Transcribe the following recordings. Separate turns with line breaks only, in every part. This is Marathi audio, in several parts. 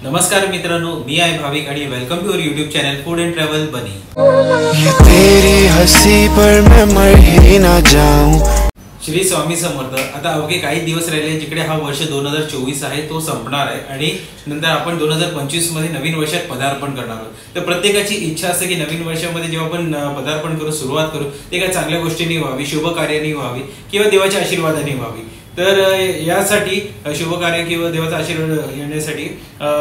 नमस्कार मित्रांनो, मी आहे भाविक आणि welcome to our YouTube channel food and travel bunny. Shri Swami Samarth. आता अवघे काही दिवस राहिले जिकडे हा वर्ष 2024 आहे तो संपणार आहे आणि नंतर आपण 2025 मध्ये नवीन वर्षात पदार्पण करणार आहोत। तर प्रत्येकाची इच्छा असते की नवीन वर्षामध्ये जेव्हा आपण पदार्पण करू, सुरुवात करू, ते काही चांगल्या गोष्टींनी व्हावी, शुभ कार्याने व्हावी किंवा देवाच्या आशीर्वादाने व्हावी। तर यासाठी शुभ कार्य किंवा देवाचा आशीर्वाद येण्यासाठी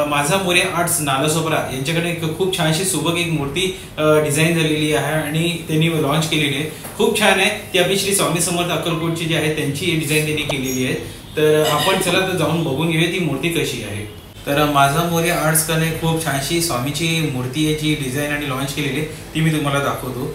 माझा मोरे आर्ट्स नालासोपारा यांच्याकडे खूप छानशी सुबक एक मूर्ती डिझाईन झालेली आहे आणि त्यांनी लॉन्च केलेली आहे। खूप छान आहे ती। आपली श्री स्वामी समर्थ अक्कलकोटची जी आहे त्यांची डिझाईन त्यांनी केलेली आहे। तर आपण चला तर जाऊन बघून घेऊया ती मूर्ती कशी आहे। तर माझा मोरे आर्ट्स कडे खूप छानशी स्वामीची मूर्ती आहे जी डिझाईन आणि लॉन्च केलेली आहे, ती मी तुम्हाला दाखवतो।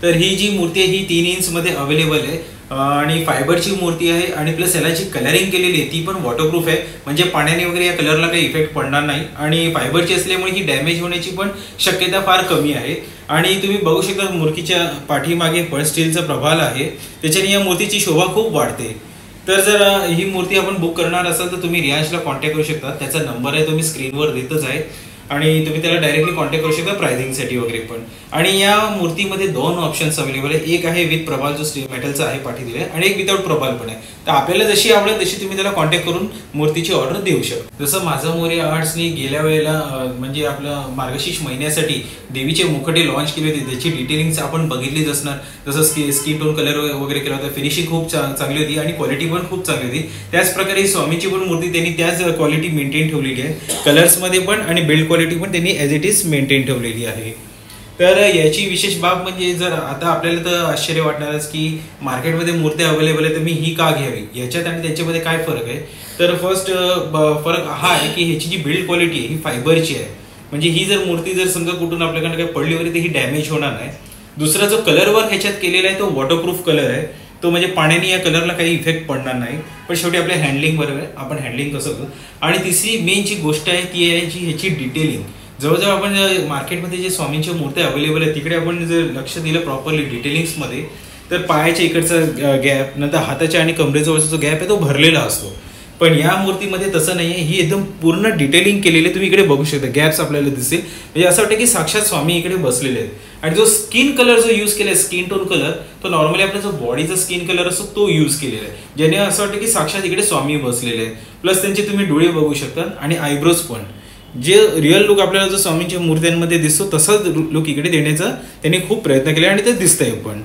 तर ही जी मूर्ती आहे ही 3 इंच मध्ये अवेलेबल आहे आणि फायबरची मूर्ती आहे आणि प्लस याला जी कलरिंग केलेली आहे ती पण वॉटरप्रूफ आहे, म्हणजे पाण्याने वगैरे या कलरला काही इफेक्ट पडणार नाही आणि फायबरची असल्यामुळे ही डॅमेज होण्याची पण शक्यता फार कमी आहे। आणि तुम्ही बघू शकता मूर्तीच्या पाठीमागे पण स्टीलचा प्रभाल आहे, त्याच्याने या मूर्तीची शोभा खूप वाढते। तर जर ही मूर्ती आपण बुक करणार असाल तर तुम्ही रियांशला कॉन्टॅक्ट करू शकता, त्याचा नंबर आहे तो मी स्क्रीनवर देतच आहे आणि तुम्ही त्याला डायरेक्टली कॉन्टॅक्ट करू शकता प्राइसिंगसाठी वगैरे पण। आणि या मूर्तीमध्ये 2 ऑप्शन्स अवेलेबल आहे, एक आहे विथ प्रभाल जो स्टील मेटलचा आहे पाठी दिले आणि एक विदाउट प्रभाल पण आहे। तर आपल्याला जशी आवडेल तशी तुम्ही त्याला कॉन्टॅक्ट करून मूर्तीची ऑर्डर देऊ शकता। जसं माझा मोरे आर्ट्सनी गेल्या वेळेला म्हणजे आपलं मार्गशीर्ष महिन्यासाठी देवीचे मुखटे लॉन्च केले होते, त्याची डिटेलिंग्स आपण बघितलीच असणार। जसं स्किन टोन कलर वगैरे केला होता, फिनिशिंग खूप चांगली होती आणि क्वालिटी पण खूप चांगली होती। त्याच प्रकारे स्वामीची पण मूर्ती त्यांनी त्याच क्वालिटी मेंटेन ठेवलेली आहे, कलर्स मध्ये पण आणि बिल्ड क्वालिटी पण त्यांनी ॲज इट इज मेंटेन ठेवलेली आहे। तर याची विशेष बाब म्हणजे जर आता आपल्याला तर आश्चर्य वाटणारच की मार्केटमध्ये मूर्त्या अवेलेबल आहे तर मी ही का घ्यावी, याच्यात आणि त्याच्यामध्ये काय फरक आहे। तर फर्स्ट फरक हा आहे की ह्याची जी बिल्ड क्वालिटी आहे ही फायबरची आहे, म्हणजे ही जर मूर्ती जर समजा कुठून आपल्याकडे काही पडली वगैरे तर ही डॅमेज होणार नाही। दुसरा जो कलर वर्क ह्याच्यात केलेला आहे तो वॉटरप्रूफ कलर आहे, तो म्हणजे पाण्याने या कलरला काही इफेक्ट पडणार नाही, पण शेवटी आपल्या हँडलिंग बरोबर आहे, आपण हँडलिंग कसं करू। आणि तिसरी मेन जी गोष्ट आहे ती आहे जी ह्याची डिटेलिंग। जवळजवळ आपण मार्केटमध्ये जे स्वामींच्या मूर्त्या अवेलेबल आहेत तिकडे आपण जर लक्ष दिलं प्रॉपरली डिटेलिंग्समध्ये तर पायाच्या इकडचा गॅप, नंतर हाताच्या आणि कमरेजवळचा जो गॅप आहे तो भरलेला असतो, पण या मूर्तीमध्ये तसं नाही आहे। ही एकदम पूर्ण डिटेलिंग केलेली आहे, तुम्ही इकडे बघू शकता गॅप्स आपल्याला दिसेल, म्हणजे असं वाटतं की साक्षात स्वामी इकडे बसलेले आहेत। आणि जो स्किन कलर जो यूज केला आहे, स्किन टोन कलर, तो नॉर्मली आपला जो बॉडीचा स्किन कलर असतो तो यूज केलेला आहे, ज्याने असं वाटतं की साक्षात इकडे स्वामी बसलेले आहेत। प्लस त्यांचे तुम्ही डोळे बघू शकता आणि आयब्रोज पण, जे रिअल लुक आपल्याला जो स्वामींच्या मूर्त्यांमध्ये दिसतो तसाच लुक इकडे देण्याचा त्यांनी खूप प्रयत्न केले आणि ते दिसतंय पण।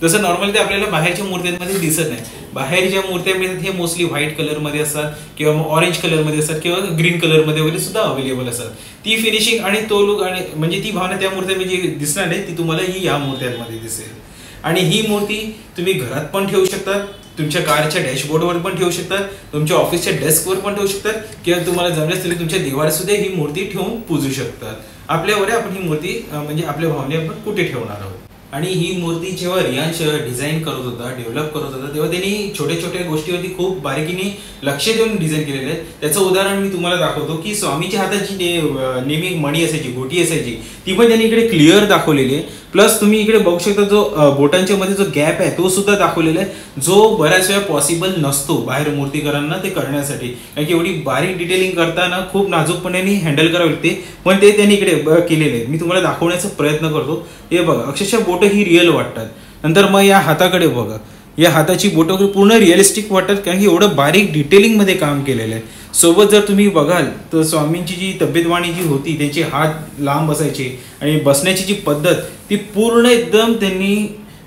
जसं नॉर्मली ते आपल्याला बाहेरच्या मूर्त्यांमध्ये दिसत नाही, बाहेर ज्या मूर्त्या मिळतात हे मोस्टली व्हाईट कलरमध्ये असतात किंवा ऑरेंज कलरमध्ये असतात किंवा ग्रीन कलरमध्ये वगैरे सुद्धा अवेलेबल असतात। ती फिनिशिंग आणि तो लुक आणि म्हणजे ती भावना त्या मूर्त्यांमध्ये जी दिसणार नाही ती तुम्हाला ही या मूर्त्यांमध्ये दिसेल। आणि ही मूर्ती तुम्ही घरात पण ठेवू शकता, तुमच्या कारच्या डॅशबोर्डवर पण ठेवू शकतात, तुमच्या ऑफिसच्या डेस्कवर पण ठेवू शकतात किंवा तुम्हाला जमल्यास तरी तुमच्या देवाला सुद्धा ही मूर्ती ठेवून पूजू शकतात। आपल्यावर आपण ही मूर्ती म्हणजे आपल्या भावने आपण कुठे ठेवणार आहोत। आणि ही मूर्ती जेव्हा रियांश डिझाइन करत होता, डेव्हलप करत होता, तेव्हा त्यांनी छोट्या छोट्या गोष्टीवरती खूप बारीकीने लक्ष देऊन डिझाईन केलेलं आहे। त्याचं उदाहरण मी तुम्हाला दाखवतो की स्वामीच्या हाताची नेहमी मणी असायची, गोटी असायची, ती पण त्यांनी इकडे क्लिअर दाखवलेली आहे। प्लस तुम्ही इकडे बघू शकता जो बोटांच्या मध्ये जो गॅप आहे तो सुद्धा दाखवलेला आहे, जो बऱ्याच वेळा पॉसिबल नसतो बाहेर मूर्तीकारांना ते करण्यासाठी, कारण की एवढी बारीक डिटेलिंग करताना खूप नाजूकपणे हँडल करावी लागते, पण ते त्यांनी इकडे केलेले आहे। मी तुम्हाला दाखवण्याचा प्रयत्न करतो, हे बघा अक्षरशः बोटं ही रिअल वाटतात। नंतर मग या हाताकडे बघा, या हाताची बोटं वगैरे पूर्ण रिअलिस्टिक वाटतात, कारण की एवढं बारीक डिटेलिंग मध्ये काम केलेलं आहे। सोबत जर तुम्ही बघाल तर स्वामींची जी तब्येतवाणी जी होती, त्यांचे हात लांब असायचे आणि बसण्याची जी पद्धत ती पूर्ण एकदम त्यांनी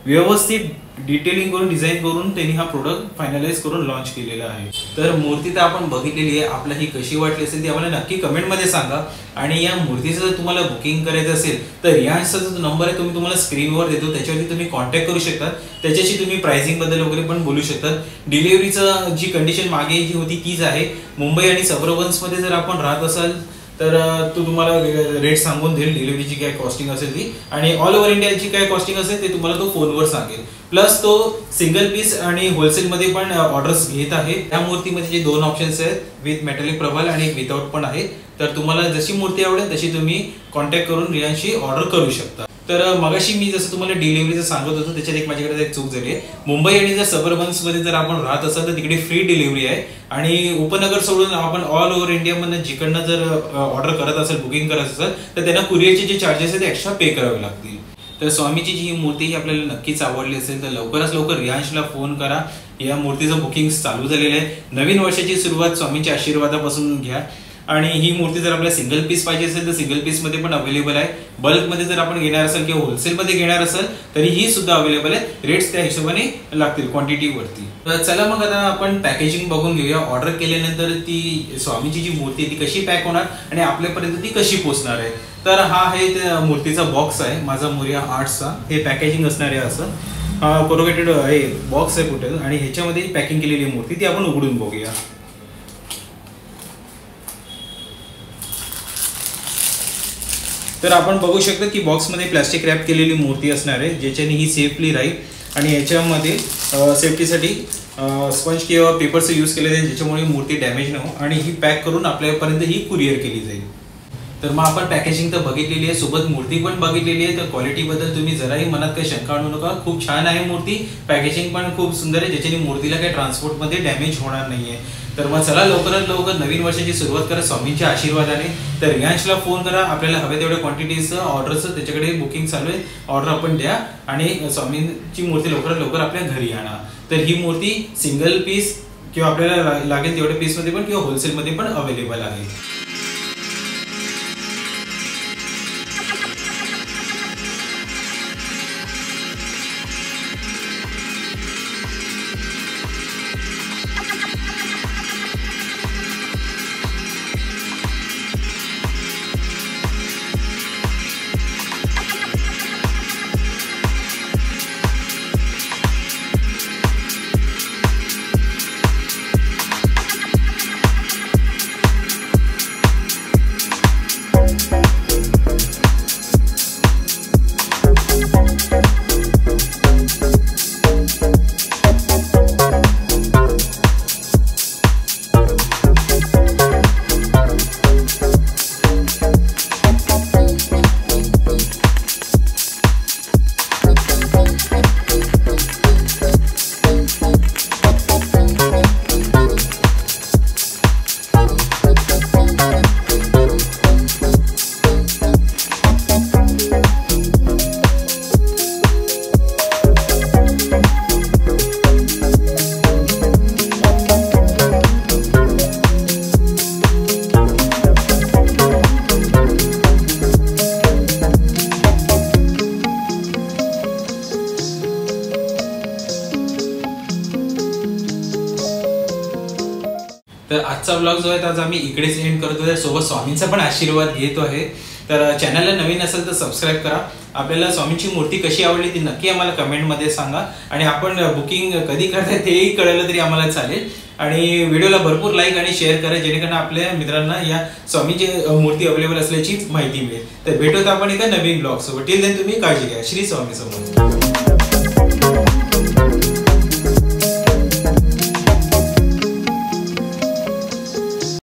व्यवस्थित डिटेलिंग करून डिझाईन करून त्यांनी हा प्रोडक्ट फायनलाइज करून लॉन्च केलेला आहे। तर मूर्ती तर आपण बघितलेली आहे, आपल्याला ही कशी वाटली असेल ती आम्हाला नक्की कमेंटमध्ये सांगा। आणि या मूर्तीचं जर तुम्हाला बुकिंग करायचं असेल तर रियांशचा जो नंबर आहे तो मी तुम्हाला स्क्रीनवर देतो, त्याच्यावरती तुम्ही कॉन्टॅक्ट करू शकता, त्याच्याशी तुम्ही प्राइसिंग बद्दल वगैरे पण बोलू शकतात। डिलिव्हरीचं जी कंडिशन मागे जी होती तीच आहे, मुंबई आणि सबर्बन्समध्ये जर आपण राहत असाल तर तो तुम्हाला रेट सांगून देईल, डिलिव्हरीची काय कॉस्टिंग असेल ती, आणि ऑल ओव्हर इंडियाची काय कॉस्टिंग असेल ते तुम्हाला तो फोनवर सांगेल। प्लस तो सिंगल पीस आणि होलसेलमध्ये पण ऑर्डर्स घेत आहे। त्या मूर्तीमध्ये जे 2 ऑप्शन्स आहेत, विथ मेटॅलिक प्रभाल आणि एक विदाउट पण आहे। तर तुम्हाला जशी मूर्ती आवडेल तशी तुम्ही कॉन्टॅक्ट करून रियांशी ऑर्डर करू शकता। तर मगाशी मी जसं तुम्हाला डिलिव्हरीचं सांगत होतो त्याच्यात एक माझ्याकडे एक चूक झाली आहे. मुंबई आणि जर सबर्बन्स मध्ये जर आपण राहत असाल तर तिकडे फ्री डिलिव्हरी आहे आणि उपनगर सोडून आपण ऑल ओव्हर इंडियामधून जिकडनं जर ऑर्डर करत असेल, बुकिंग करत असेल तर त्यांना कुरिअरचे जे चार्जेस आहेत ते एक्स्ट्रा पे करावे लागतील. तर स्वामीची जी ही मूर्ती ही आपल्याला नक्कीच आवडली असेल तर लवकरात लवकर रियांशला फोन करा. या मूर्तीचं बुकिंग चालू झालेलं आहे. नवीन वर्षाची सुरुवात स्वामींच्या आशीर्वादापासून घ्या. आणि ही मूर्ती जर आपल्याला सिंगल पीस पाहिजे असेल तर सिंगल पीस मध्ये पण अवेलेबल आहे. बल्कमध्ये जर आपण घेणार असेल किंवा होलसेलमध्ये घेणार असेल तरी ही सुद्धा अवेलेबल आहे. रेट्स त्या हिशोबाने लागतील क्वांटिटीवरती. तर चला मग आता आपण पॅकेजिंग बघून घेऊया. ऑर्डर केल्यानंतर ती स्वामीची जी मूर्ती ती कशी पॅक होणार आणि आपल्यापर्यंत ती कशी पोहोचणार आहे. तर हा आहे त्या मूर्तीचा बॉक्स आहे, माझा मोरया आर्ट्सचा. हे पॅकेजिंग असणार आहे असं कोरोगेटेड हे बॉक्स आहे कुठे आणि ह्याच्यामध्ये पॅकिंग केलेली मूर्ती ती आपण उघडून बघूया. तर आपण बघू शकतो की बॉक्समध्ये प्लास्टिक रॅप केलेली मूर्ती असणार आहे ज्याच्याने ही सेफली राहील. आणि याच्यामध्ये सेफ्टीसाठी स्पंज किंवा पेपरचं यूज केले जाईल ज्याच्यामुळे मूर्ती डॅमेज न हो आणि ही पॅक करून आपल्यापर्यंत ही कुरिअर केली जाईल. तर मग आपण पॅकेजिंग तर बघितलेली आहे, सोबत मूर्ती पण बघितलेली आहे. तर क्वालिटीबद्दल तुम्ही जराही मनात काही शंका आणू नका. खूप छान आहे मूर्ती. पॅकेजिंग पण खूप सुंदर आहे ज्याच्याने मूर्तीला काही ट्रान्सपोर्टमध्ये डॅमेज होणार नाहीये. तर मग चला लवकरात लवकर नवीन वर्षाची सुरुवात करा स्वामींच्या आशीर्वादाने. तर रियांशला फोन करा. आपल्याला हवे तेवढ्या क्वांटिटीचं ऑर्डरचं त्याच्याकडे बुकिंग चालू आहे. ऑर्डर आपण द्या आणि स्वामींची मूर्ती लवकरात लवकर आपल्या घरी आणा. तर ही मूर्ती सिंगल पीस किंवा आपल्याला लागेल तेवढ्या पीसमध्ये पण किंवा होलसेलमध्ये पण अवेलेबल आहे. तर आजचा व्लॉग जो आहे आज आम्ही इकडेच एंड करतो आहे. सोबत स्वामींचा पण आशीर्वाद घेतो आहे. तर चॅनलला नवीन असेल तर सबस्क्राईब करा. आपल्याला स्वामींची मूर्ती कशी आवडली ती नक्की आम्हाला कमेंटमध्ये सांगा. आणि आपण बुकिंग कधी करताय तेही कळलं तरी आम्हाला चालेल. आणि व्हिडिओला भरपूर लाईक आणि शेअर करा जेणेकरून आपल्या मित्रांना या स्वामीची मूर्ती अवेलेबल असल्याची माहिती मिळेल. तर भेटूत आपण एका नवीन ब्लॉग सोबत. टिल देन तुम्ही काळजी घ्या. श्री स्वामी समर्थ.